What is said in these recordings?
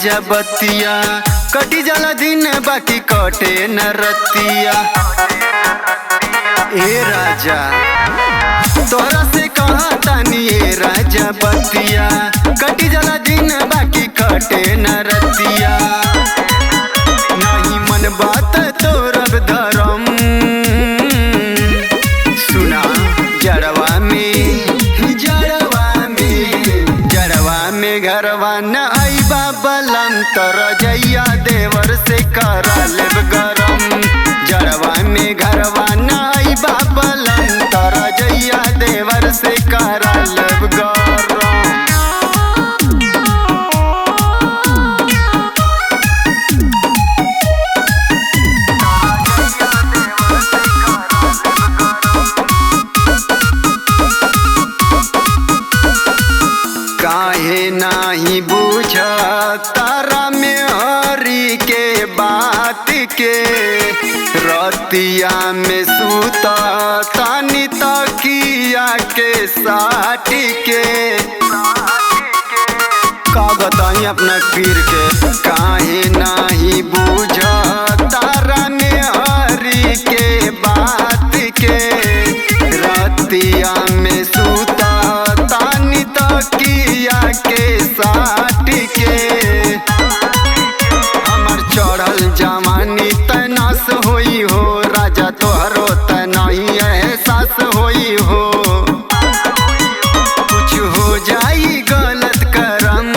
राजा बतिया कटी जाला दिन बाकी कटे न रतिया। ए राजा तोरा से कहा तानी ए राजा बतिया कटी जाला दिन बाकी कटे न रतिया। नहीं मन बात तोरब धरम सुना जड़वा में घरवा न आई बाबलम तर जैया देवर से करा लेब गरम। जड़वा में घरवा न आई बाबलम तर जैया देवर से करा लेब गरम। काहे नाही बुझ तारा में हरी के बात के रतिया में सूता तानी तकिया के साथ के। का बताई अपना पीर के काहे नाही बुझ तारा में हरी के बात के रतिया में सूता तानी तकिया के साथ के। हमर चढ़ल जवानी तनास होई हो राजा तोहरो तनाई एहसास होई हो। कुछ हो जाई गलत करम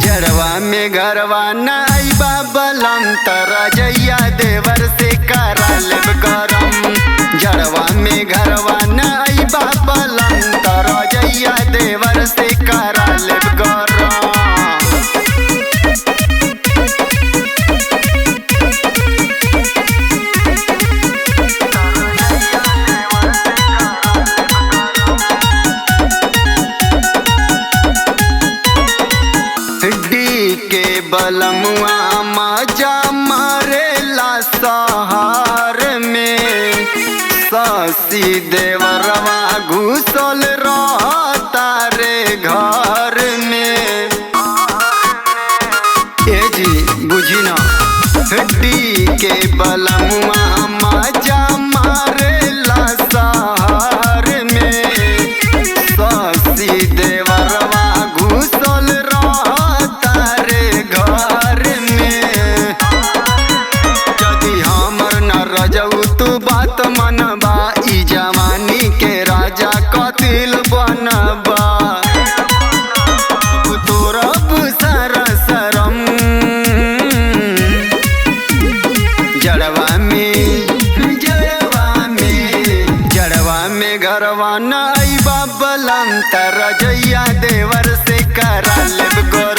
जड़वा में घरवा न आई बाबलम तरा जैया देवर से करा लेब गरम। जड़वा में घरवा न आई बाबलम तरा जैया देवर से करा लेब गरम। डी के बलमुआ मजा मारेला सहार में ससी देवरवा घुसल रहता रे घर में। ए जी बुझी ना डी के बलमुआ मजा मारेला सहार में ससी देवरवा घुसल रहता रे घर में। यदि हमर न रजऊ तू बात मनबा ई जवानी के राजा कतिल बनबा। तोरब सारा शरम जड़वा में घरवा न आई बाबलम तर जैया देवर से करा लेब गरम।